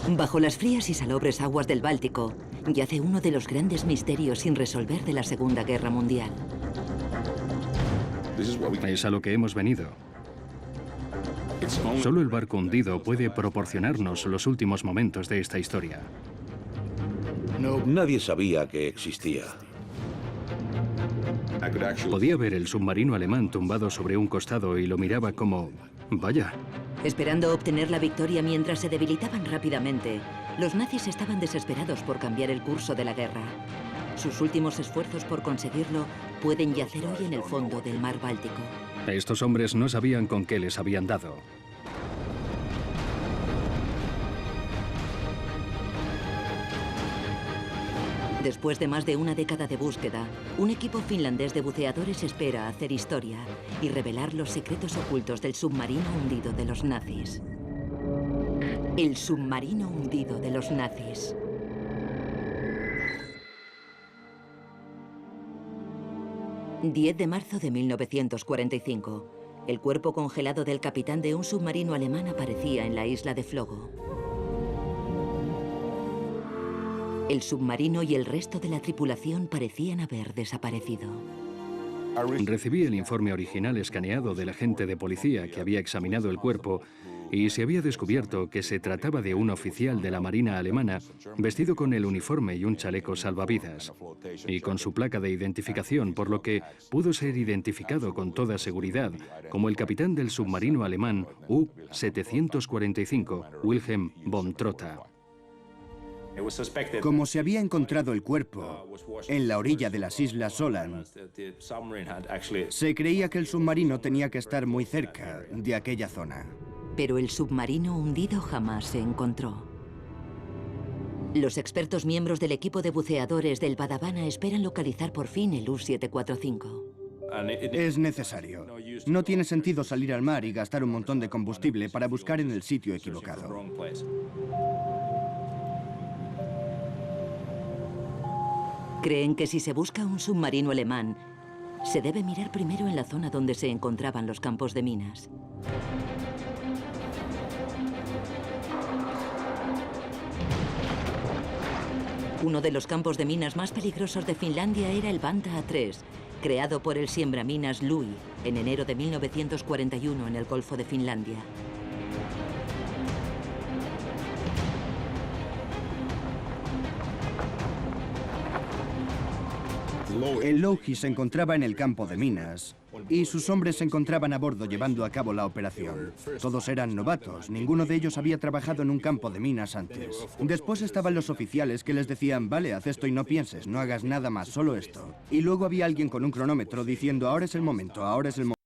Bajo las frías y salobres aguas del Báltico, yace uno de los grandes misterios sin resolver de la Segunda Guerra Mundial. Es a lo que hemos venido. Solo el barco hundido puede proporcionarnos los últimos momentos de esta historia. Nadie sabía que existía. Podía ver el submarino alemán tumbado sobre un costado y lo miraba como... Vaya. Esperando obtener la victoria mientras se debilitaban rápidamente, los nazis estaban desesperados por cambiar el curso de la guerra. Sus últimos esfuerzos por conseguirlo pueden yacer hoy en el fondo del mar Báltico. Estos hombres no sabían con qué les habían dado. Después de más de una década de búsqueda, un equipo finlandés de buceadores espera hacer historia y revelar los secretos ocultos del submarino hundido de los nazis. El submarino hundido de los nazis. ...10 de marzo de 1945. El cuerpo congelado del capitán de un submarino alemán aparecía en la isla de Flogo. El submarino y el resto de la tripulación parecían haber desaparecido. Recibí el informe original escaneado del agente de policía que había examinado el cuerpo y se había descubierto que se trataba de un oficial de la Marina alemana vestido con el uniforme y un chaleco salvavidas y con su placa de identificación, por lo que pudo ser identificado con toda seguridad como el capitán del submarino alemán U-745, Wilhelm von Trotha. Como se había encontrado el cuerpo en la orilla de las islas Åland, se creía que el submarino tenía que estar muy cerca de aquella zona. Pero el submarino hundido jamás se encontró. Los expertos miembros del equipo de buceadores del Badavana esperan localizar por fin el U-745. Es necesario. No tiene sentido salir al mar y gastar un montón de combustible para buscar en el sitio equivocado. Creen que si se busca un submarino alemán, se debe mirar primero en la zona donde se encontraban los campos de minas. Uno de los campos de minas más peligrosos de Finlandia era el Vanta A3, creado por el siembraminas Louis en enero de 1941 en el Golfo de Finlandia. El Louis se encontraba en el campo de minas y sus hombres se encontraban a bordo llevando a cabo la operación. Todos eran novatos, ninguno de ellos había trabajado en un campo de minas antes. Después estaban los oficiales que les decían, vale, haz esto y no pienses, no hagas nada más, solo esto. Y luego había alguien con un cronómetro diciendo, ahora es el momento, ahora es el momento.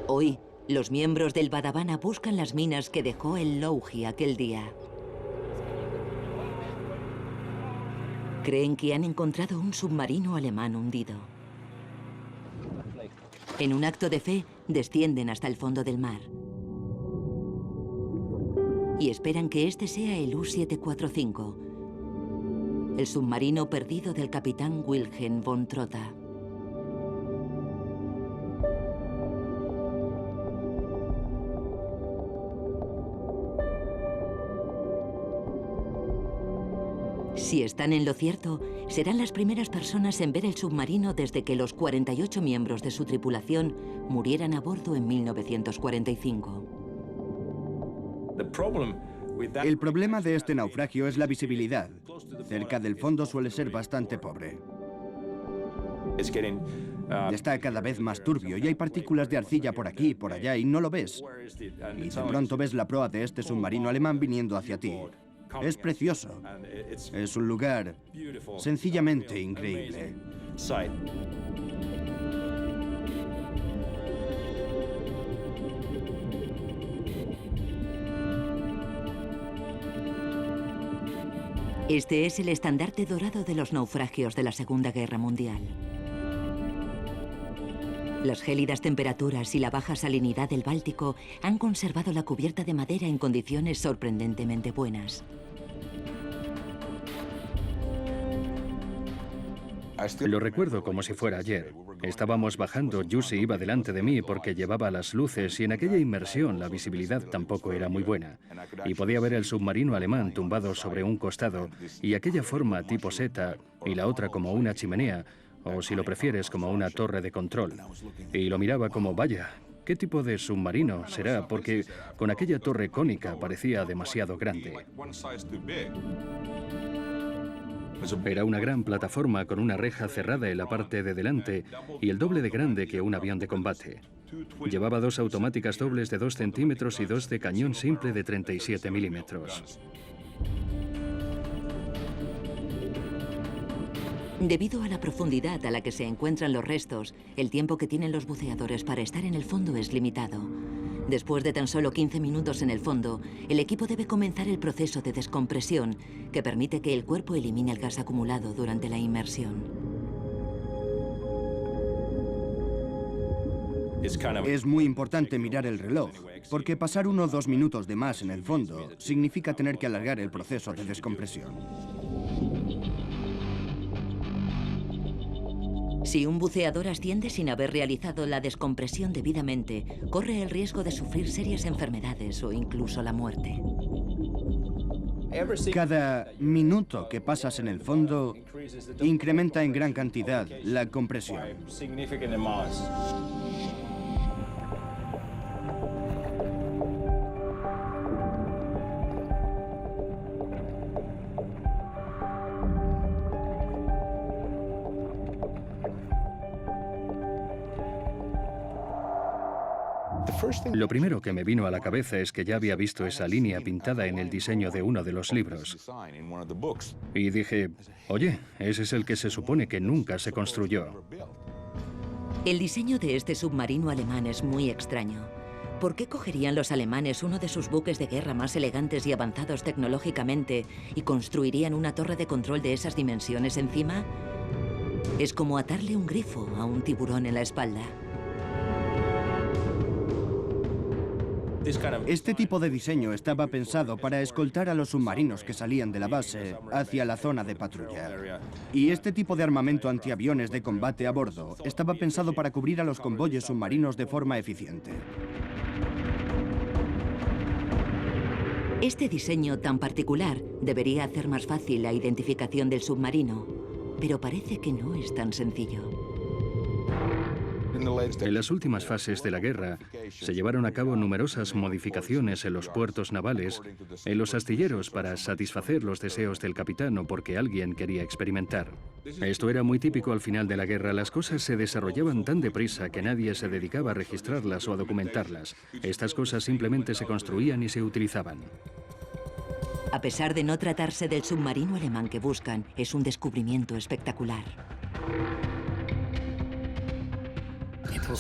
Hoy, los miembros del Badavana buscan las minas que dejó el Louis aquel día. Creen que han encontrado un submarino alemán hundido. En un acto de fe, descienden hasta el fondo del mar. Y esperan que este sea el U-745, el submarino perdido del capitán Wilhelm von Trotha. Si están en lo cierto, serán las primeras personas en ver el submarino desde que los 48 miembros de su tripulación murieran a bordo en 1945. El problema de este naufragio es la visibilidad. Cerca del fondo suele ser bastante pobre. Está cada vez más turbio y hay partículas de arcilla por aquí y por allá y no lo ves. Y de pronto ves la proa de este submarino alemán viniendo hacia ti. Es precioso. Es un lugar sencillamente increíble. Este es el estandarte dorado de los naufragios de la Segunda Guerra Mundial. Las gélidas temperaturas y la baja salinidad del Báltico han conservado la cubierta de madera en condiciones sorprendentemente buenas. Lo recuerdo como si fuera ayer. Estábamos bajando, Jussi iba delante de mí porque llevaba las luces y en aquella inmersión la visibilidad tampoco era muy buena. Y podía ver el submarino alemán tumbado sobre un costado y aquella forma tipo seta y la otra como una chimenea, o si lo prefieres como una torre de control. Y lo miraba como, vaya, ¿qué tipo de submarino será? Porque con aquella torre cónica parecía demasiado grande. Era una gran plataforma con una reja cerrada en la parte de delante y el doble de grande que un avión de combate. Llevaba 2 automáticas dobles de 2 centímetros y 2 de cañón simple de 37 milímetros. Debido a la profundidad a la que se encuentran los restos, el tiempo que tienen los buceadores para estar en el fondo es limitado. Después de tan solo 15 minutos en el fondo, el equipo debe comenzar el proceso de descompresión, que permite que el cuerpo elimine el gas acumulado durante la inmersión. Es muy importante mirar el reloj, porque pasar 1 o 2 minutos de más en el fondo significa tener que alargar el proceso de descompresión. Si un buceador asciende sin haber realizado la descompresión debidamente, corre el riesgo de sufrir serias enfermedades o incluso la muerte. Cada minuto que pasas en el fondo incrementa en gran cantidad la compresión. Lo primero que me vino a la cabeza es que ya había visto esa línea pintada en el diseño de uno de los libros. Y dije, oye, ese es el que se supone que nunca se construyó. El diseño de este submarino alemán es muy extraño. ¿Por qué cogerían los alemanes uno de sus buques de guerra más elegantes y avanzados tecnológicamente y construirían una torre de control de esas dimensiones encima? Es como atarle un grifo a un tiburón en la espalda. Este tipo de diseño estaba pensado para escoltar a los submarinos que salían de la base hacia la zona de patrulla. Y este tipo de armamento antiaviones de combate a bordo estaba pensado para cubrir a los convoyes submarinos de forma eficiente. Este diseño tan particular debería hacer más fácil la identificación del submarino, pero parece que no es tan sencillo. En las últimas fases de la guerra se llevaron a cabo numerosas modificaciones en los puertos navales, en los astilleros para satisfacer los deseos del capitán o porque alguien quería experimentar. Esto era muy típico al final de la guerra. Las cosas se desarrollaban tan deprisa que nadie se dedicaba a registrarlas o a documentarlas. Estas cosas simplemente se construían y se utilizaban. A pesar de no tratarse del submarino alemán que buscan, es un descubrimiento espectacular.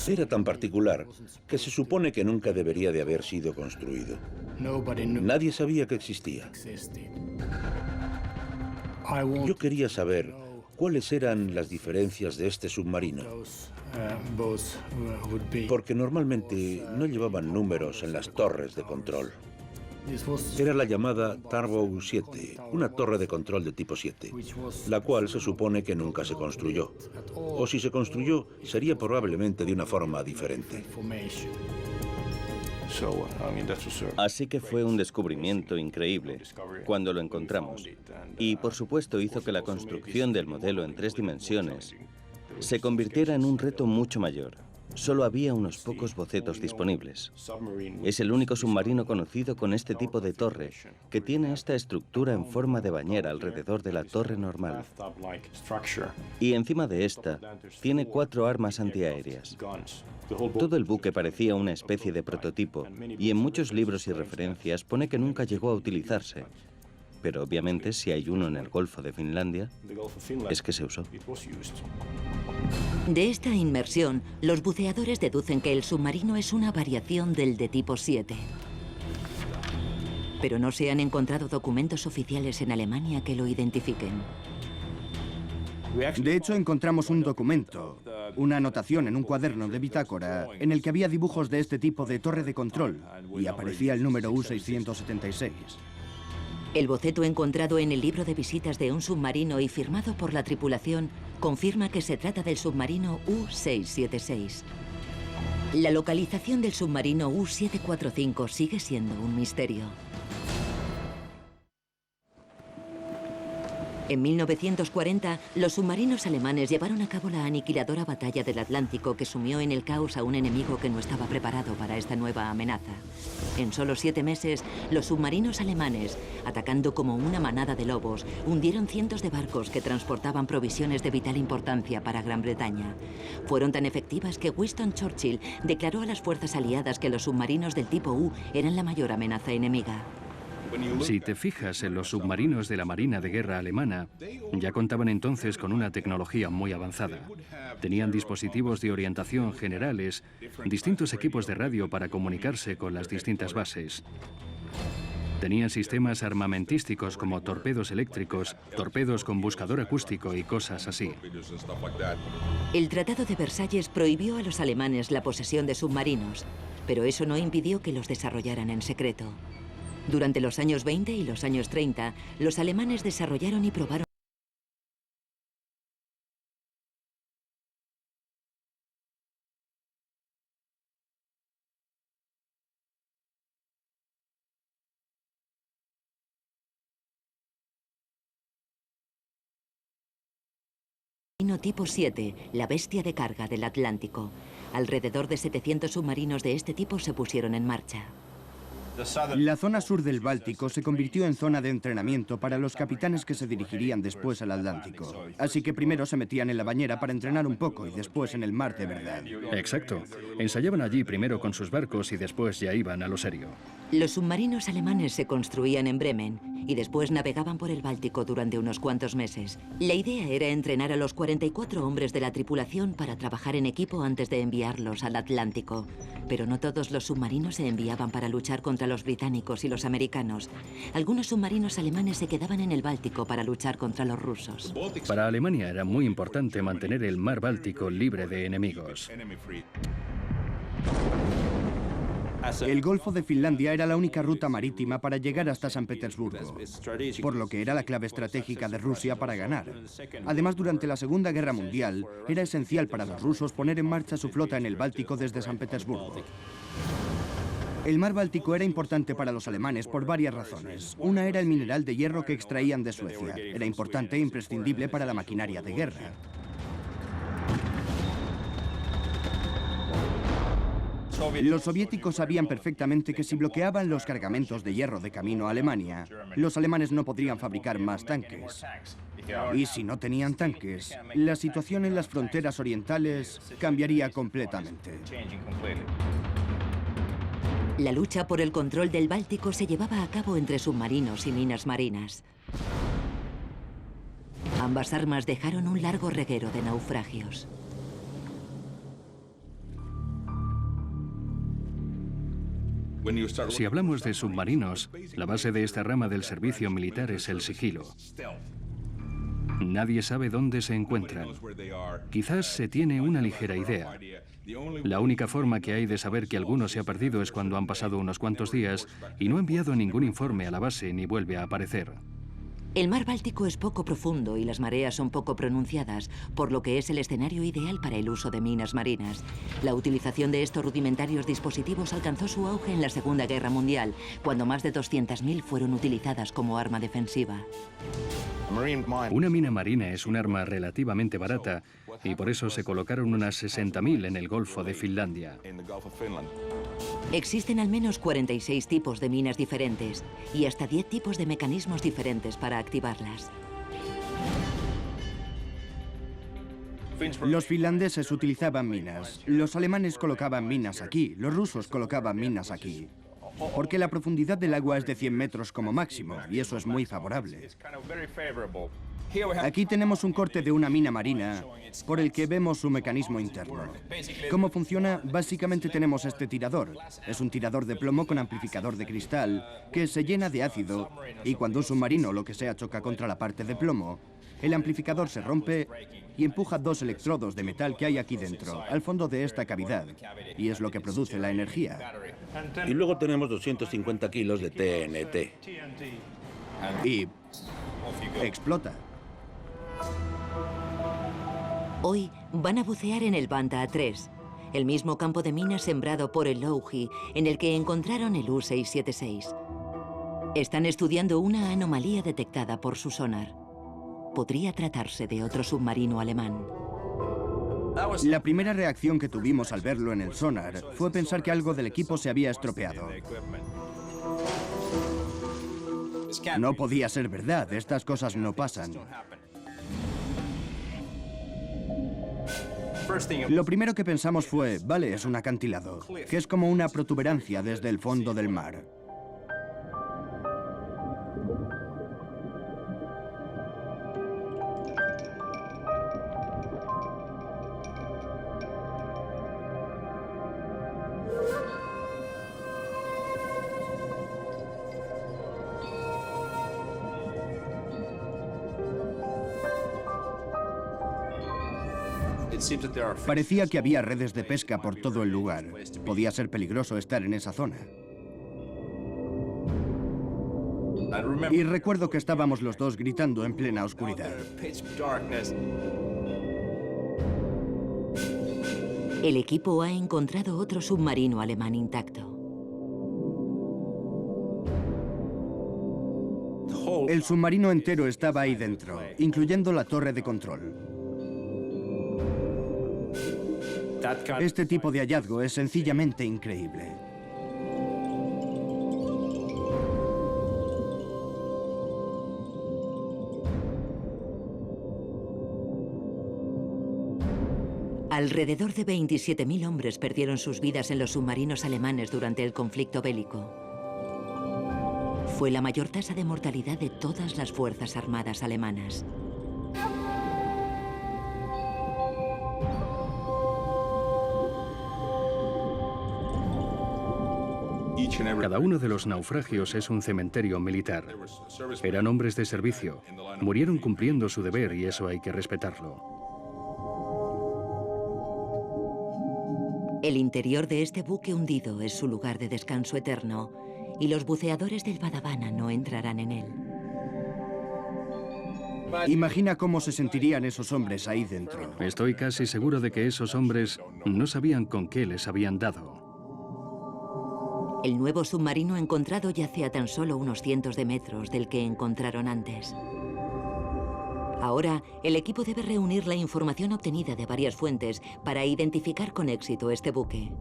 Era tan particular que se supone que nunca debería de haber sido construido. Nadie sabía que existía. Yo quería saber cuáles eran las diferencias de este submarino, porque normalmente no llevaban números en las torres de control. Era la llamada Tarbou 7, una torre de control de tipo 7, la cual se supone que nunca se construyó. O si se construyó, sería probablemente de una forma diferente. Así que fue un descubrimiento increíble cuando lo encontramos. Y por supuesto hizo que la construcción del modelo en 3 dimensiones se convirtiera en un reto mucho mayor. Solo había unos pocos bocetos disponibles. Es el único submarino conocido con este tipo de torre, que tiene esta estructura en forma de bañera alrededor de la torre normal. Y encima de esta, tiene 4 armas antiaéreas. Todo el buque parecía una especie de prototipo, y en muchos libros y referencias pone que nunca llegó a utilizarse. Pero obviamente, si hay uno en el Golfo de Finlandia, es que se usó. De esta inmersión, los buceadores deducen que el submarino es una variación del de tipo 7. Pero no se han encontrado documentos oficiales en Alemania que lo identifiquen. De hecho, encontramos un documento, una anotación en un cuaderno de bitácora, en el que había dibujos de este tipo de torre de control, y aparecía el número U676. El boceto encontrado en el libro de visitas de un submarino y firmado por la tripulación confirma que se trata del submarino U-676. La localización del submarino U-745 sigue siendo un misterio. En 1940, los submarinos alemanes llevaron a cabo la aniquiladora batalla del Atlántico que sumió en el caos a un enemigo que no estaba preparado para esta nueva amenaza. En solo 7 meses, los submarinos alemanes, atacando como una manada de lobos, hundieron cientos de barcos que transportaban provisiones de vital importancia para Gran Bretaña. Fueron tan efectivas que Winston Churchill declaró a las fuerzas aliadas que los submarinos del tipo U eran la mayor amenaza enemiga. Si te fijas en los submarinos de la Marina de Guerra alemana, ya contaban entonces con una tecnología muy avanzada. Tenían dispositivos de orientación generales, distintos equipos de radio para comunicarse con las distintas bases. Tenían sistemas armamentísticos como torpedos eléctricos, torpedos con buscador acústico y cosas así. El Tratado de Versalles prohibió a los alemanes la posesión de submarinos, pero eso no impidió que los desarrollaran en secreto. Durante los años 20 y los años 30, los alemanes desarrollaron y probaron tipo 7, la bestia de carga del Atlántico. Alrededor de 700 submarinos de este tipo se pusieron en marcha. La zona sur del Báltico se convirtió en zona de entrenamiento para los capitanes que se dirigirían después al Atlántico. Así que primero se metían en la bañera para entrenar un poco y después en el mar de verdad. Exacto. Ensayaban allí primero con sus barcos y después ya iban a lo serio. Los submarinos alemanes se construían en Bremen y después navegaban por el Báltico durante unos cuantos meses. La idea era entrenar a los 44 hombres de la tripulación para trabajar en equipo antes de enviarlos al Atlántico. Pero no todos los submarinos se enviaban para luchar contra los británicos y los americanos. Algunos submarinos alemanes se quedaban en el Báltico para luchar contra los rusos. Para Alemania era muy importante mantener el mar Báltico libre de enemigos. El Golfo de Finlandia era la única ruta marítima para llegar hasta San Petersburgo, por lo que era la clave estratégica de Rusia para ganar. Además, durante la Segunda Guerra Mundial, era esencial para los rusos poner en marcha su flota en el Báltico desde San Petersburgo. El mar Báltico era importante para los alemanes por varias razones. Una era el mineral de hierro que extraían de Suecia. Era importante e imprescindible para la maquinaria de guerra. Los soviéticos sabían perfectamente que si bloqueaban los cargamentos de hierro de camino a Alemania, los alemanes no podrían fabricar más tanques. Y si no tenían tanques, la situación en las fronteras orientales cambiaría completamente. La lucha por el control del Báltico se llevaba a cabo entre submarinos y minas marinas. Ambas armas dejaron un largo reguero de naufragios. Si hablamos de submarinos, la base de esta rama del servicio militar es el sigilo. Nadie sabe dónde se encuentran. Quizás se tiene una ligera idea. La única forma que hay de saber que alguno se ha perdido es cuando han pasado unos cuantos días y no ha enviado ningún informe a la base ni vuelve a aparecer. El mar Báltico es poco profundo y las mareas son poco pronunciadas, por lo que es el escenario ideal para el uso de minas marinas. La utilización de estos rudimentarios dispositivos alcanzó su auge en la Segunda Guerra Mundial, cuando más de 200.000 fueron utilizadas como arma defensiva. Una mina marina es un arma relativamente barata y por eso se colocaron unas 60.000 en el Golfo de Finlandia. Existen al menos 46 tipos de minas diferentes y hasta 10 tipos de mecanismos diferentes para activarlas. Los finlandeses utilizaban minas, los alemanes colocaban minas aquí, los rusos colocaban minas aquí. Porque la profundidad del agua es de 100 metros como máximo, y eso es muy favorable. Aquí tenemos un corte de una mina marina por el que vemos su mecanismo interno. ¿Cómo funciona? Básicamente tenemos este tirador. Es un tirador de plomo con amplificador de cristal que se llena de ácido y cuando un submarino o lo que sea choca contra la parte de plomo, el amplificador se rompe y empuja 2 electrodos de metal que hay aquí dentro, al fondo de esta cavidad, y es lo que produce la energía. Y luego tenemos 250 kilos de TNT. y explota. Hoy van a bucear en el Banda 3, el mismo campo de minas sembrado por el Loughi, en el que encontraron el U-676. Están estudiando una anomalía detectada por su sonar. Podría tratarse de otro submarino alemán. La primera reacción que tuvimos al verlo en el sonar fue pensar que algo del equipo se había estropeado. No podía ser verdad, estas cosas no pasan. Lo primero que pensamos fue, vale, es un acantilado, que es como una protuberancia desde el fondo del mar. Parecía que había redes de pesca por todo el lugar. Podía ser peligroso estar en esa zona. Y recuerdo que estábamos los dos gritando en plena oscuridad. El equipo ha encontrado otro submarino alemán intacto. El submarino entero estaba ahí dentro, incluyendo la torre de control. Este tipo de hallazgo es sencillamente increíble. Alrededor de 27.000 hombres perdieron sus vidas en los submarinos alemanes durante el conflicto bélico. Fue la mayor tasa de mortalidad de todas las fuerzas armadas alemanas. Cada uno de los naufragios es un cementerio militar. Eran hombres de servicio. Murieron cumpliendo su deber y eso hay que respetarlo. El interior de este buque hundido es su lugar de descanso eterno y los buceadores del Badabana no entrarán en él. Imagina cómo se sentirían esos hombres ahí dentro. Estoy casi seguro de que esos hombres no sabían con qué les habían dado. El nuevo submarino encontrado yace a tan solo unos cientos de metros del que encontraron antes. Ahora, el equipo debe reunir la información obtenida de varias fuentes para identificar con éxito este buque.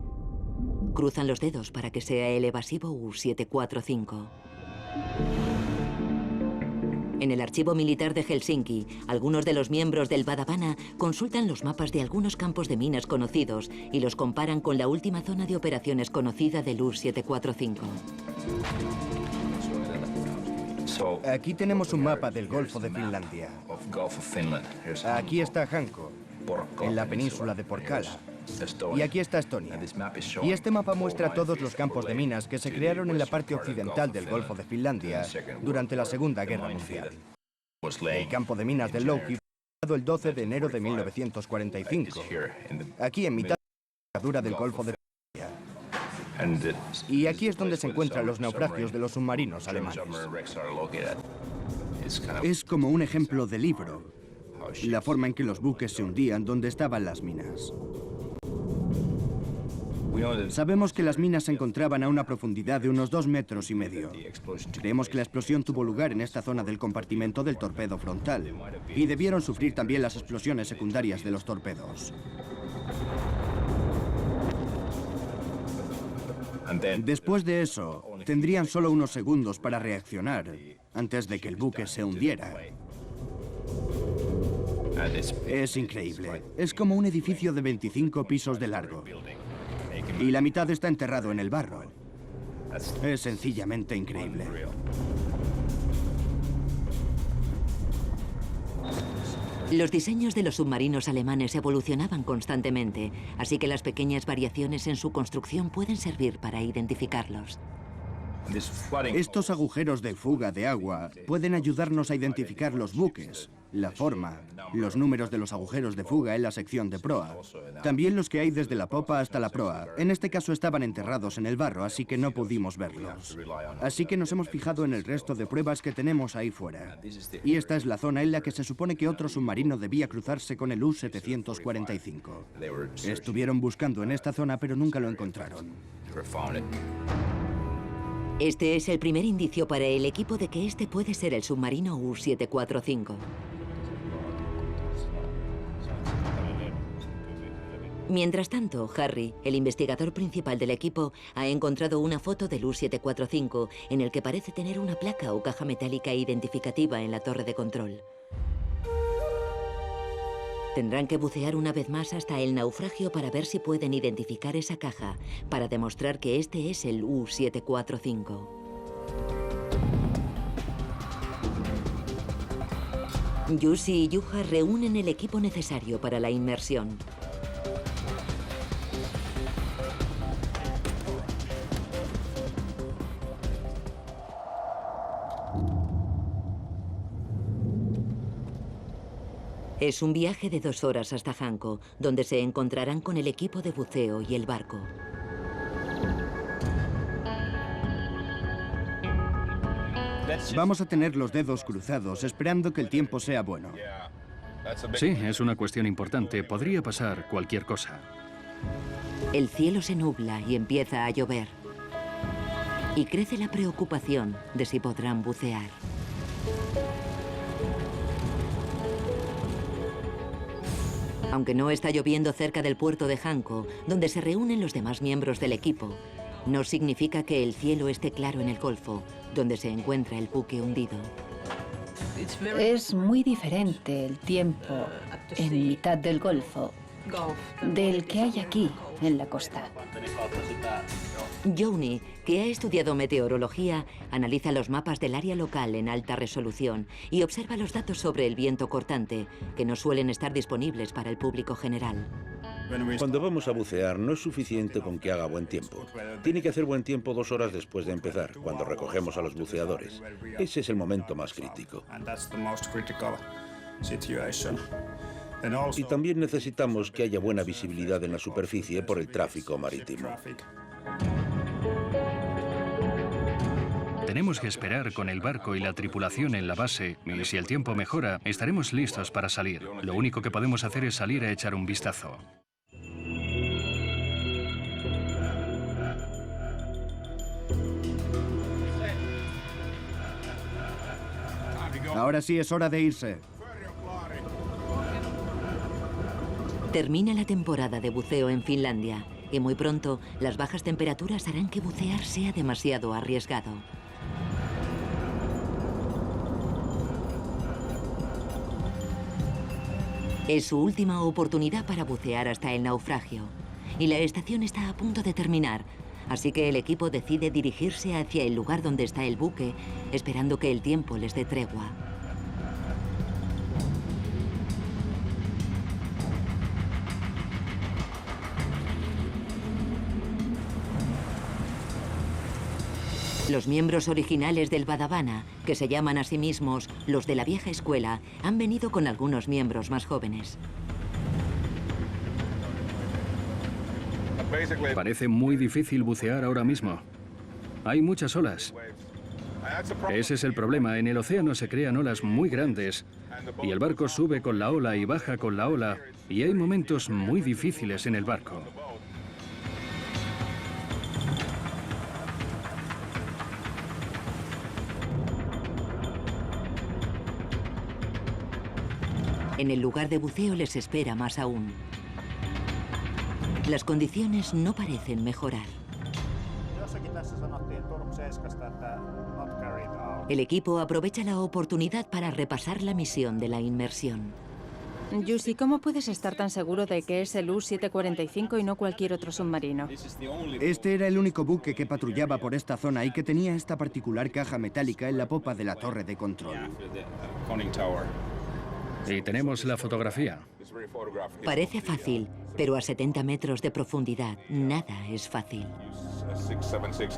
Cruzan los dedos para que sea el evasivo U-745. En el archivo militar de Helsinki, algunos de los miembros del Badabana consultan los mapas de algunos campos de minas conocidos y los comparan con la última zona de operaciones conocida del U-745. Aquí tenemos un mapa del Golfo de Finlandia. Aquí está Hanko, en la península de Porkala. Y aquí está Estonia. Y este mapa muestra todos los campos de minas que se crearon en la parte occidental del Golfo de Finlandia durante la Segunda Guerra Mundial. El campo de minas del Loughi fue creado el 12 de enero de 1945, aquí en mitad de la desembocadura del Golfo de Finlandia. Y aquí es donde se encuentran los naufragios de los submarinos alemanes. Es como un ejemplo de libro, la forma en que los buques se hundían donde estaban las minas. Sabemos que las minas se encontraban a una profundidad de unos 2,5 metros. Creemos que la explosión tuvo lugar en esta zona del compartimento del torpedo frontal y debieron sufrir también las explosiones secundarias de los torpedos. Después de eso, tendrían solo unos segundos para reaccionar antes de que el buque se hundiera. Es increíble. Es como un edificio de 25 pisos de largo. Y la mitad está enterrado en el barro. Es sencillamente increíble. Los diseños de los submarinos alemanes evolucionaban constantemente, así que las pequeñas variaciones en su construcción pueden servir para identificarlos. Estos agujeros de fuga de agua pueden ayudarnos a identificar los buques la forma, los números de los agujeros de fuga en la sección de proa. También los que hay desde la popa hasta la proa. En este caso estaban enterrados en el barro, así que no pudimos verlos. Así que nos hemos fijado en el resto de pruebas que tenemos ahí fuera. Y esta es la zona en la que se supone que otro submarino debía cruzarse con el U-745. Estuvieron buscando en esta zona, pero nunca lo encontraron. Este es el primer indicio para el equipo de que este puede ser el submarino U-745. Mientras tanto, Harry, el investigador principal del equipo, ha encontrado una foto del U-745 en el que parece tener una placa o caja metálica identificativa en la torre de control. Tendrán que bucear una vez más hasta el naufragio para ver si pueden identificar esa caja, para demostrar que este es el U-745. Jussi y Juha reúnen el equipo necesario para la inmersión. Es un viaje de 2 horas hasta Hanko, donde se encontrarán con el equipo de buceo y el barco. Vamos a tener los dedos cruzados, esperando que el tiempo sea bueno. Sí, es una cuestión importante. Podría pasar cualquier cosa. El cielo se nubla y empieza a llover. Y crece la preocupación de si podrán bucear. Aunque no está lloviendo cerca del puerto de Hanko, donde se reúnen los demás miembros del equipo, no significa que el cielo esté claro en el Golfo, donde se encuentra el buque hundido. Es muy diferente el tiempo en mitad del Golfo del que hay aquí, en la costa. Jouni, que ha estudiado meteorología, analiza los mapas del área local en alta resolución y observa los datos sobre el viento cortante, que no suelen estar disponibles para el público general. Cuando vamos a bucear no es suficiente con que haga buen tiempo. Tiene que hacer buen tiempo 2 horas después de empezar, cuando recogemos a los buceadores. Ese es el momento más crítico. Y también necesitamos que haya buena visibilidad en la superficie por el tráfico marítimo. Tenemos que esperar con el barco y la tripulación en la base, y si el tiempo mejora, estaremos listos para salir. Lo único que podemos hacer es salir a echar un vistazo. Ahora sí es hora de irse. Termina la temporada de buceo en Finlandia y muy pronto las bajas temperaturas harán que bucear sea demasiado arriesgado. Es su última oportunidad para bucear hasta el naufragio y la estación está a punto de terminar, así que el equipo decide dirigirse hacia el lugar donde está el buque, esperando que el tiempo les dé tregua. Los miembros originales del Vadavana, que se llaman a sí mismos los de la vieja escuela, han venido con algunos miembros más jóvenes. Parece muy difícil bucear ahora mismo. Hay muchas olas. Ese es el problema. En el océano se crean olas muy grandes y el barco sube con la ola y baja con la ola y hay momentos muy difíciles en el barco. En el lugar de buceo les espera más aún. Las condiciones no parecen mejorar. El equipo aprovecha la oportunidad para repasar la misión de la inmersión. Jussi, ¿cómo puedes estar tan seguro de que es el U-745 y no cualquier otro submarino? Este era el único buque que patrullaba por esta zona y que tenía esta particular caja metálica en la popa de la torre de control. Y tenemos la fotografía. Parece fácil, pero a 70 metros de profundidad nada es fácil.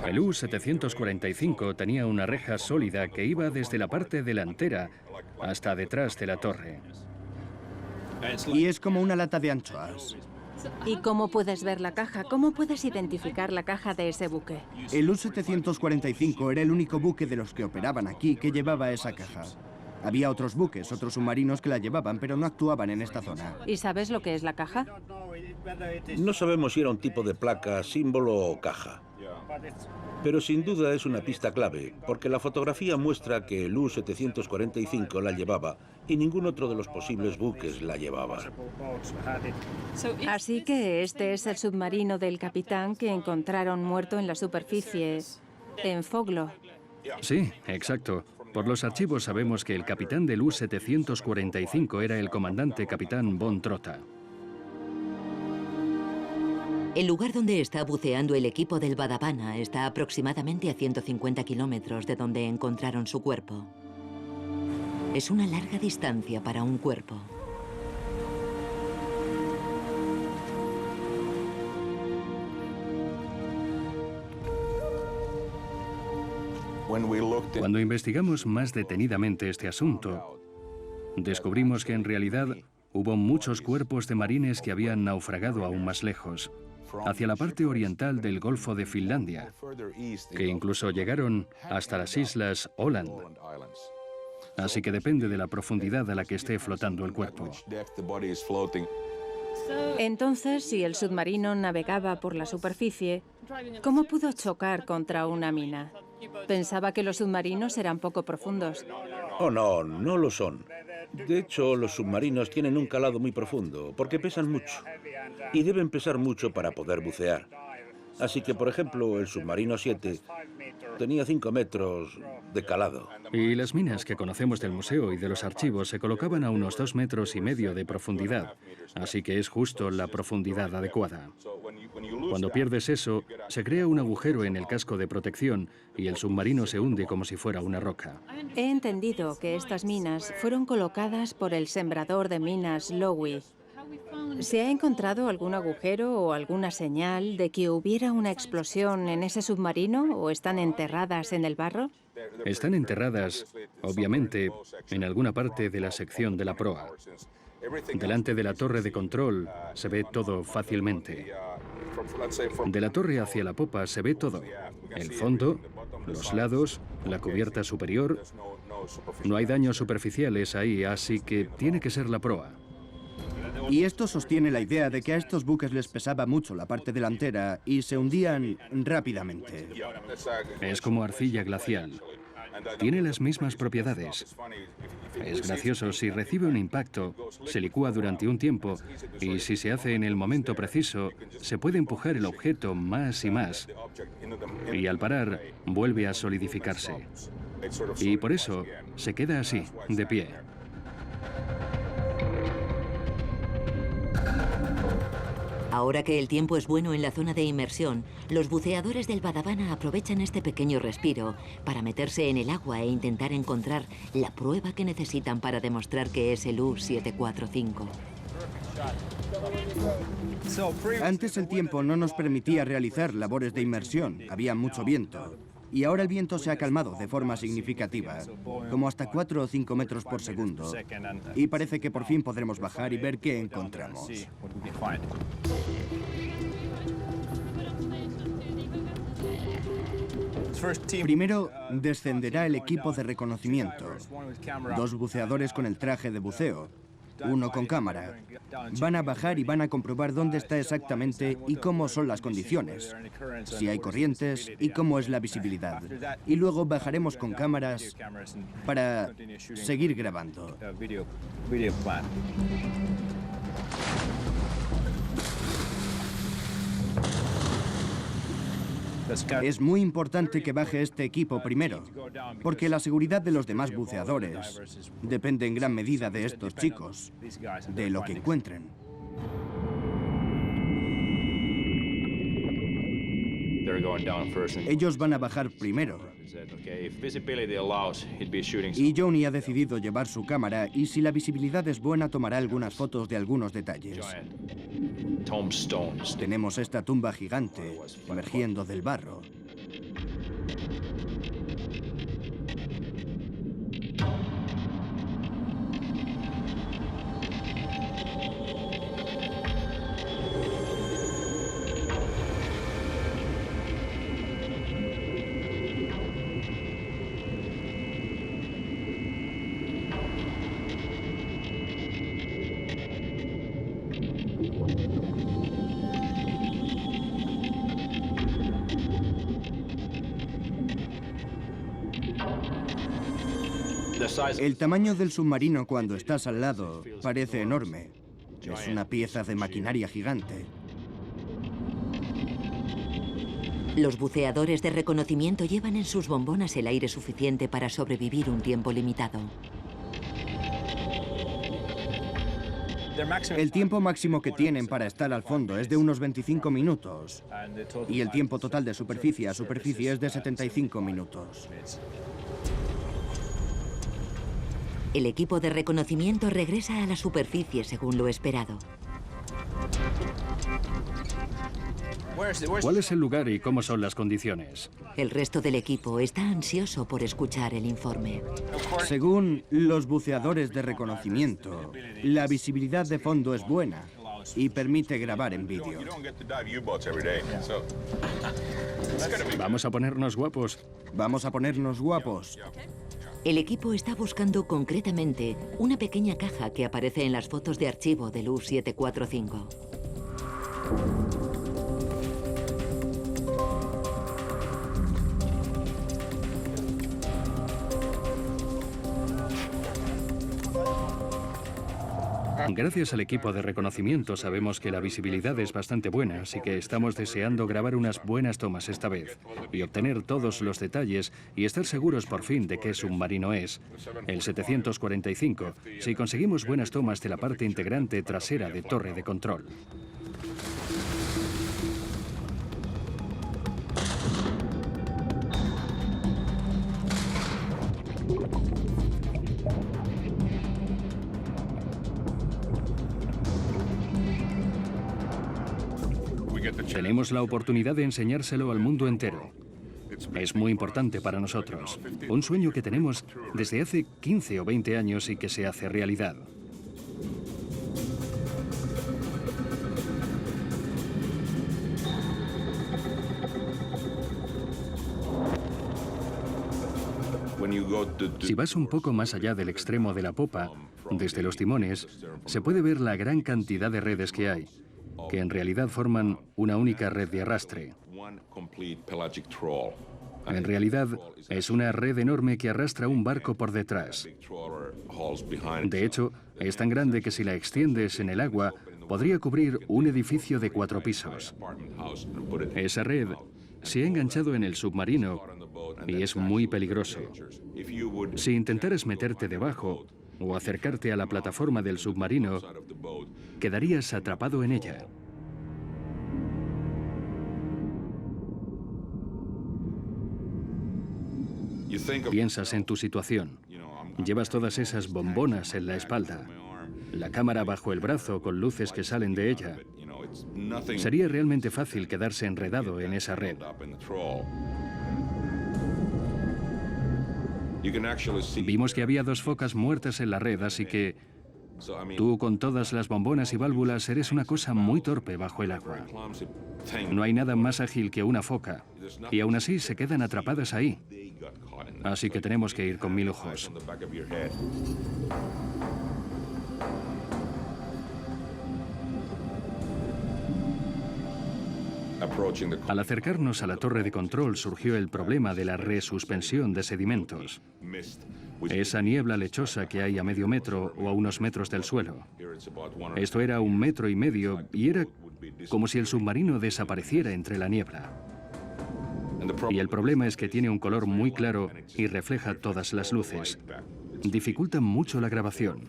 El U-745 tenía una reja sólida que iba desde la parte delantera hasta detrás de la torre. Y es como una lata de anchoas. ¿Y cómo puedes ver la caja? ¿Cómo puedes identificar la caja de ese buque? El U-745 era el único buque de los que operaban aquí que llevaba esa caja. Había otros buques, otros submarinos que la llevaban, pero no actuaban en esta zona. ¿Y sabes lo que es la caja? No sabemos si era un tipo de placa, símbolo o caja. Pero sin duda es una pista clave, porque la fotografía muestra que el U-745 la llevaba y ningún otro de los posibles buques la llevaba. Así que este es el submarino del capitán que encontraron muerto en la superficie, en Foglo. Sí, exacto. Por los archivos sabemos que el capitán del U-745 era el comandante capitán von Trotta. El lugar donde está buceando el equipo del Badavana está aproximadamente a 150 kilómetros de donde encontraron su cuerpo. Es una larga distancia para un cuerpo. Cuando investigamos más detenidamente este asunto, descubrimos que en realidad hubo muchos cuerpos de marines que habían naufragado aún más lejos, hacia la parte oriental del Golfo de Finlandia, que incluso llegaron hasta las islas Åland. Así que depende de la profundidad a la que esté flotando el cuerpo. Entonces, si el submarino navegaba por la superficie, ¿cómo pudo chocar contra una mina? Pensaba que los submarinos eran poco profundos. Oh, no, no lo son. De hecho, los submarinos tienen un calado muy profundo, porque pesan mucho. Y deben pesar mucho para poder bucear. Así que, por ejemplo, el submarino 7 tenía 5 metros de calado. Y las minas que conocemos del museo y de los archivos se colocaban a unos 2,5 metros de profundidad. Así que es justo la profundidad adecuada. Cuando pierdes eso, se crea un agujero en el casco de protección y el submarino se hunde como si fuera una roca. He entendido que estas minas fueron colocadas por el sembrador de minas Lowy. ¿Se ha encontrado algún agujero o alguna señal de que hubiera una explosión en ese submarino o están enterradas en el barro? Están enterradas, obviamente, en alguna parte de la sección de la proa. Delante de la torre de control se ve todo fácilmente. De la torre hacia la popa se ve todo. El fondo, los lados, la cubierta superior. No hay daños superficiales ahí, así que tiene que ser la proa. Y esto sostiene la idea de que a estos buques les pesaba mucho la parte delantera y se hundían rápidamente. Es como arcilla glacial. Tiene las mismas propiedades. Es gracioso, si recibe un impacto, se licúa durante un tiempo y si se hace en el momento preciso, se puede empujar el objeto más y más. Y al parar, vuelve a solidificarse. Y por eso se queda así, de pie. Ahora que el tiempo es bueno en la zona de inmersión, los buceadores del Badavana aprovechan este pequeño respiro para meterse en el agua e intentar encontrar la prueba que necesitan para demostrar que es el U-745. Antes el tiempo no nos permitía realizar labores de inmersión, había mucho viento. Y ahora el viento se ha calmado de forma significativa, como hasta 4 o 5 metros por segundo. Y parece que por fin podremos bajar y ver qué encontramos. Primero, descenderá el equipo de reconocimiento. 2 buceadores con el traje de buceo, 1 con cámara. Van a bajar y van a comprobar dónde está exactamente y cómo son las condiciones, si hay corrientes y cómo es la visibilidad. Y luego bajaremos con cámaras para seguir grabando. Es muy importante que baje este equipo primero, porque la seguridad de los demás buceadores depende en gran medida de estos chicos, de lo que encuentren. Ellos van a bajar primero. Y Johnny ha decidido llevar su cámara y si la visibilidad es buena tomará algunas fotos de algunos detalles. Tenemos esta tumba gigante emergiendo del barro. El tamaño del submarino cuando estás al lado parece enorme. Es una pieza de maquinaria gigante. Los buceadores de reconocimiento llevan en sus bombonas el aire suficiente para sobrevivir un tiempo limitado. El tiempo máximo que tienen para estar al fondo es de unos 25 minutos. Y el tiempo total de superficie a superficie es de 75 minutos. El equipo de reconocimiento regresa a la superficie según lo esperado. ¿Cuál es el lugar y cómo son las condiciones? El resto del equipo está ansioso por escuchar el informe. Según los buceadores de reconocimiento, la visibilidad de fondo es buena y permite grabar en vídeo. ¿Vamos a ponernos guapos? Vamos a ponernos guapos. El equipo está buscando concretamente una pequeña caja que aparece en las fotos de archivo del U-745. Gracias al equipo de reconocimiento sabemos que la visibilidad es bastante buena, así que estamos deseando grabar unas buenas tomas esta vez y obtener todos los detalles y estar seguros por fin de qué submarino es. El 745, si conseguimos buenas tomas de la parte integrante trasera de torre de control. Tenemos la oportunidad de enseñárselo al mundo entero. Es muy importante para nosotros. Un sueño que tenemos desde hace 15 o 20 años y que se hace realidad. Si vas un poco más allá del extremo de la popa, desde los timones, se puede ver la gran cantidad de redes que hay, que en realidad forman una única red de arrastre. En realidad, es una red enorme que arrastra un barco por detrás. De hecho, es tan grande que si la extiendes en el agua, podría cubrir un edificio de 4 pisos. Esa red se ha enganchado en el submarino y es muy peligroso. Si intentaras meterte debajo o acercarte a la plataforma del submarino, quedarías atrapado en ella. Piensas en tu situación. Llevas todas esas bombonas en la espalda, la cámara bajo el brazo con luces que salen de ella. Sería realmente fácil quedarse enredado en esa red. Vimos que había 2 focas muertas en la red, así que tú con todas las bombonas y válvulas eres una cosa muy torpe bajo el agua. No hay nada más ágil que una foca, y aún así se quedan atrapadas ahí. Así que tenemos que ir con 1000 ojos. Al acercarnos a la torre de control surgió el problema de la resuspensión de sedimentos. Esa niebla lechosa que hay a medio metro o a unos metros del suelo. Esto era 1,5 metros y era como si el submarino desapareciera entre la niebla. Y el problema es que tiene un color muy claro y refleja todas las luces. Dificulta mucho la grabación.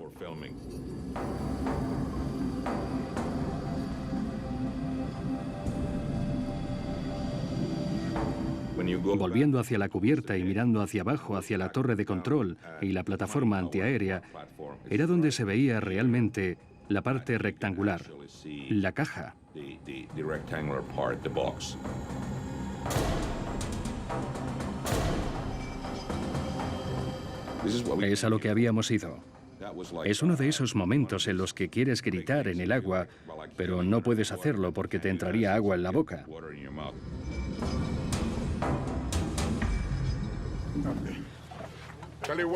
Volviendo hacia la cubierta y mirando hacia abajo, hacia la torre de control y la plataforma antiaérea, era donde se veía realmente la parte rectangular, la caja. Es a lo que habíamos ido. Es uno de esos momentos en los que quieres gritar en el agua, pero no puedes hacerlo porque te entraría agua en la boca.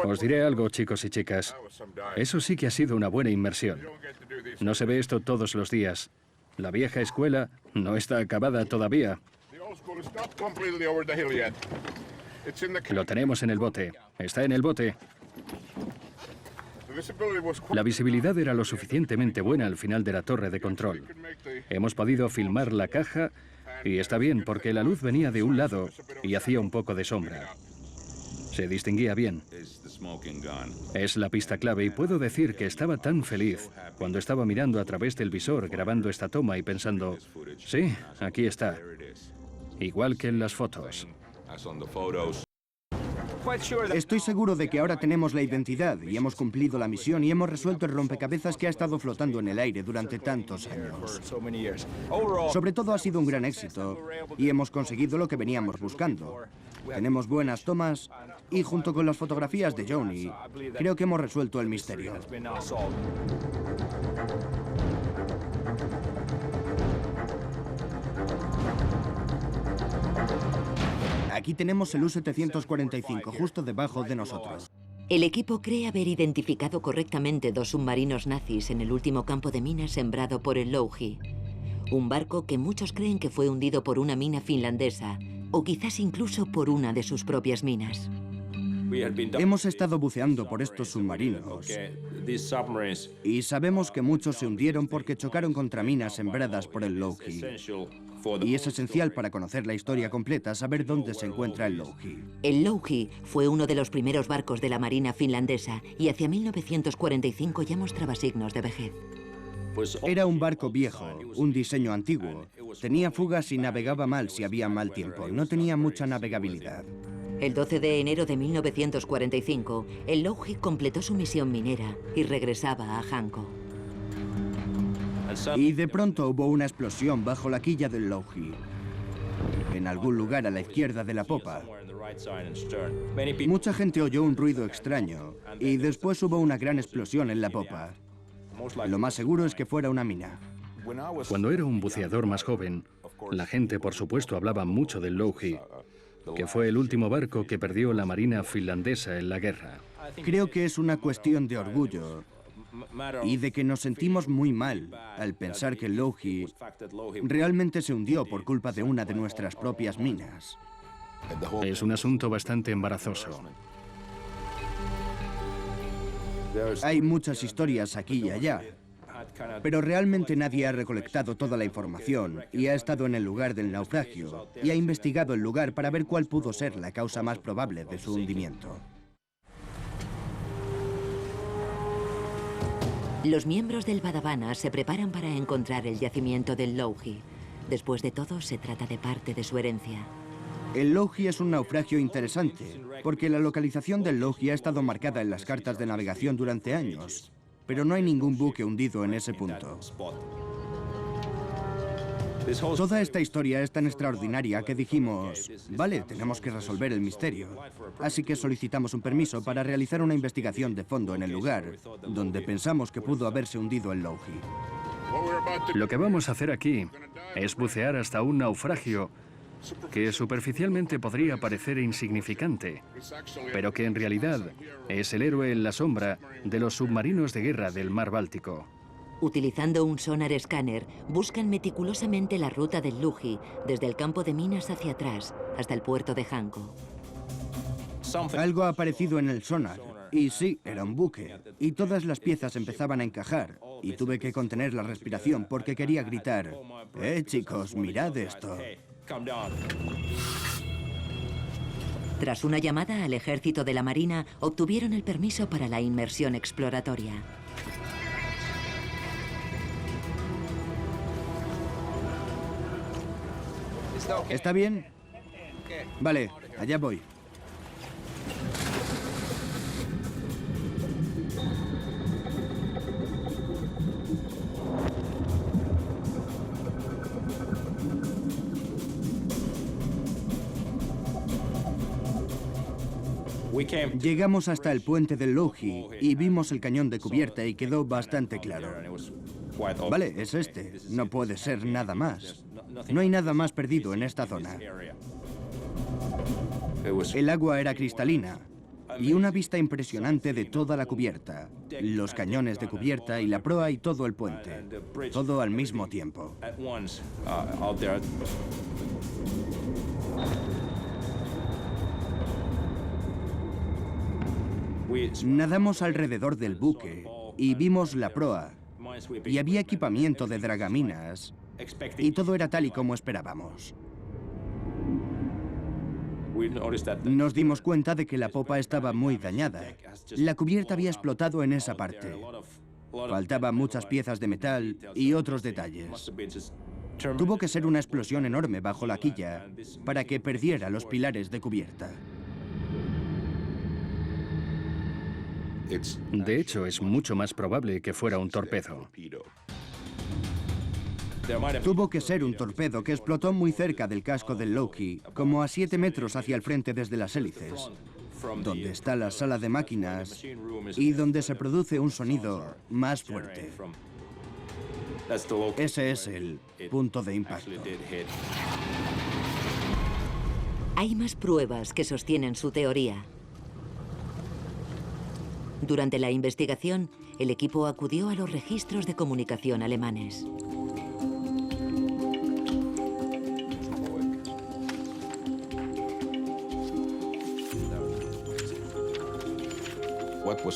Os diré algo, chicos y chicas. Eso sí que ha sido una buena inmersión. No se ve esto todos los días. La vieja escuela no está acabada todavía. Lo tenemos en el bote. Está en el bote. La visibilidad era lo suficientemente buena al final de la torre de control. Hemos podido filmar la caja y está bien porque la luz venía de un lado y hacía un poco de sombra. Se distinguía bien. Es la pista clave y puedo decir que estaba tan feliz cuando estaba mirando a través del visor grabando esta toma y pensando, sí, aquí está. Igual que en las fotos. Estoy seguro de que ahora tenemos la identidad y hemos cumplido la misión y hemos resuelto el rompecabezas que ha estado flotando en el aire durante tantos años. Sobre todo ha sido un gran éxito y hemos conseguido lo que veníamos buscando. Tenemos buenas tomas y junto con las fotografías de Johnny, creo que hemos resuelto el misterio. Aquí tenemos el U-745 justo debajo de nosotros. El equipo cree haber identificado correctamente 2 submarinos nazis en el último campo de minas sembrado por el Louhi. Un barco que muchos creen que fue hundido por una mina finlandesa, o quizás incluso por una de sus propias minas. Hemos estado buceando por estos submarinos y sabemos que muchos se hundieron porque chocaron contra minas sembradas por el Louhi. Y es esencial para conocer la historia completa saber dónde se encuentra el Louhi. El Louhi fue uno de los primeros barcos de la Marina finlandesa y hacia 1945 ya mostraba signos de vejez. Era un barco viejo, un diseño antiguo. Tenía fugas y navegaba mal si había mal tiempo. No tenía mucha navegabilidad. El 12 de enero de 1945, el Louhi completó su misión minera y regresaba a Hanko. Y de pronto hubo una explosión bajo la quilla del Louhi, en algún lugar a la izquierda de la popa. Mucha gente oyó un ruido extraño y después hubo una gran explosión en la popa. Lo más seguro es que fuera una mina. Cuando era un buceador más joven, la gente, por supuesto, hablaba mucho del Louhi, que fue el último barco que perdió la Marina finlandesa en la guerra. Creo que es una cuestión de orgullo y de que nos sentimos muy mal al pensar que el Louhi realmente se hundió por culpa de una de nuestras propias minas. Es un asunto bastante embarazoso. Hay muchas historias aquí y allá, pero realmente nadie ha recolectado toda la información y ha estado en el lugar del naufragio y ha investigado el lugar para ver cuál pudo ser la causa más probable de su hundimiento. Los miembros del Badavana se preparan para encontrar el yacimiento del Louhi. Después de todo, se trata de parte de su herencia. El Louhi es un naufragio interesante, porque la localización del Louhi ha estado marcada en las cartas de navegación durante años, pero no hay ningún buque hundido en ese punto. Toda esta historia es tan extraordinaria que dijimos, vale, tenemos que resolver el misterio. Así que solicitamos un permiso para realizar una investigación de fondo en el lugar donde pensamos que pudo haberse hundido el Louhi. Lo que vamos a hacer aquí es bucear hasta un naufragio que superficialmente podría parecer insignificante, pero que en realidad es el héroe en la sombra de los submarinos de guerra del mar Báltico. Utilizando un sonar escáner, buscan meticulosamente la ruta del Louhi desde el campo de minas hacia atrás hasta el puerto de Hanko. Algo ha aparecido en el sonar. Y sí, era un buque. Y todas las piezas empezaban a encajar. Y tuve que contener la respiración porque quería gritar, chicos, mirad esto. Tras una llamada al ejército de la Marina, obtuvieron el permiso para la inmersión exploratoria. ¿Está bien? Vale, allá voy. Llegamos hasta el puente del Loughy y vimos el cañón de cubierta y quedó bastante claro. Vale, es este. No puede ser nada más. No hay nada más perdido en esta zona. El agua era cristalina y una vista impresionante de toda la cubierta, los cañones de cubierta y la proa y todo el puente. Todo al mismo tiempo. Nadamos alrededor del buque y vimos la proa. Y había equipamiento de dragaminas. Y todo era tal y como esperábamos. Nos dimos cuenta de que la popa estaba muy dañada. La cubierta había explotado en esa parte. Faltaban muchas piezas de metal y otros detalles. Tuvo que ser una explosión enorme bajo la quilla para que perdiera los pilares de cubierta. De hecho, es mucho más probable que fuera un torpedo. Tuvo que ser un torpedo que explotó muy cerca del casco del Loughy, como a 7 metros hacia el frente desde las hélices, donde está la sala de máquinas y donde se produce un sonido más fuerte. Ese es el punto de impacto. Hay más pruebas que sostienen su teoría. Durante la investigación, el equipo acudió a los registros de comunicación alemanes.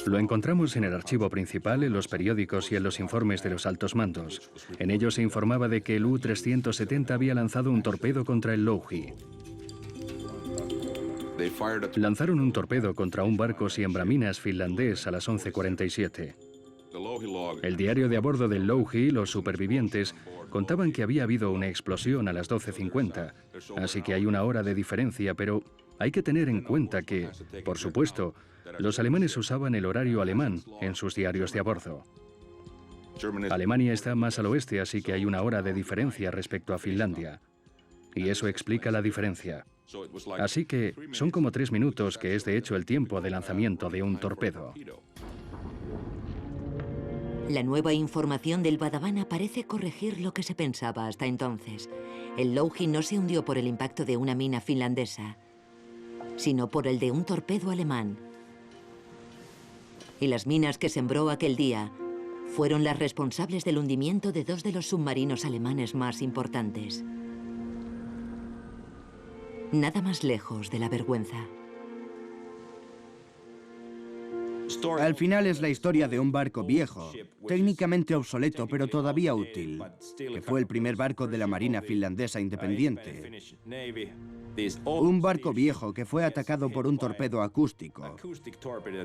Lo encontramos en el archivo principal, en los periódicos y en los informes de los altos mandos. En ellos se informaba de que el U-370 había lanzado un torpedo contra el Loughy. Lanzaron un torpedo contra un barco siembraminas finlandés a las 11:47. El diario de a bordo del Loughy, los supervivientes, contaban que había habido una explosión a las 12:50, así que hay una hora de diferencia, pero hay que tener en cuenta que, por supuesto, los alemanes usaban el horario alemán en sus diarios de a bordo. Alemania está más al oeste, así que hay una hora de diferencia respecto a Finlandia. Y eso explica la diferencia. Así que son como 3 minutos, que es de hecho el tiempo de lanzamiento de un torpedo. La nueva información del Badawana parece corregir lo que se pensaba hasta entonces. El Loughy no se hundió por el impacto de una mina finlandesa, sino por el de un torpedo alemán. Y las minas que sembró aquel día fueron las responsables del hundimiento de 2 de los submarinos alemanes más importantes. Nada más lejos de la vergüenza. Al final es la historia de un barco viejo, técnicamente obsoleto pero todavía útil, que fue el primer barco de la Marina finlandesa independiente. Un barco viejo que fue atacado por un torpedo acústico,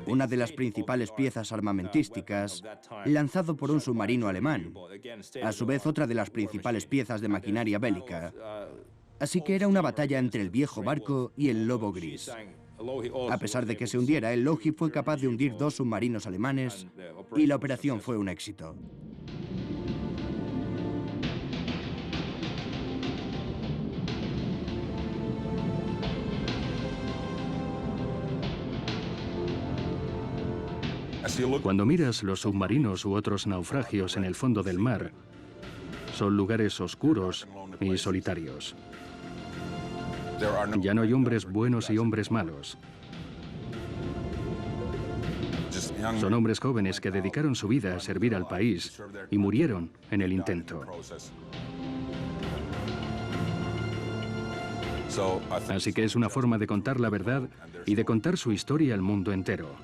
una de las principales piezas armamentísticas, lanzado por un submarino alemán, a su vez otra de las principales piezas de maquinaria bélica. Así que era una batalla entre el viejo barco y el lobo gris. A pesar de que se hundiera, el Loughy fue capaz de hundir 2 submarinos alemanes y la operación fue un éxito. Cuando miras los submarinos u otros naufragios en el fondo del mar, son lugares oscuros y solitarios. Ya no hay hombres buenos y hombres malos. Son hombres jóvenes que dedicaron su vida a servir al país y murieron en el intento. Así que es una forma de contar la verdad y de contar su historia al mundo entero.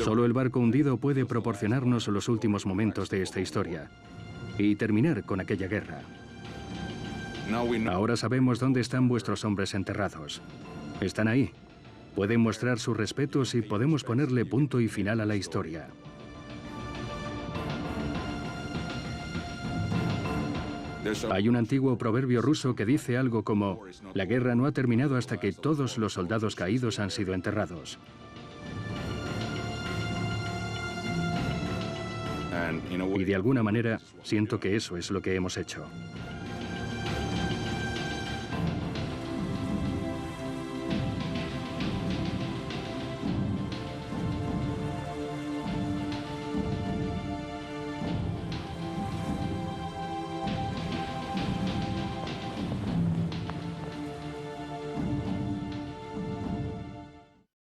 Solo el barco hundido puede proporcionarnos los últimos momentos de esta historia y terminar con aquella guerra. Ahora sabemos dónde están vuestros hombres enterrados. Están ahí. Pueden mostrar sus respetos y podemos ponerle punto y final a la historia. Hay un antiguo proverbio ruso que dice algo como: la guerra no ha terminado hasta que todos los soldados caídos han sido enterrados. Y de alguna manera, siento que eso es lo que hemos hecho.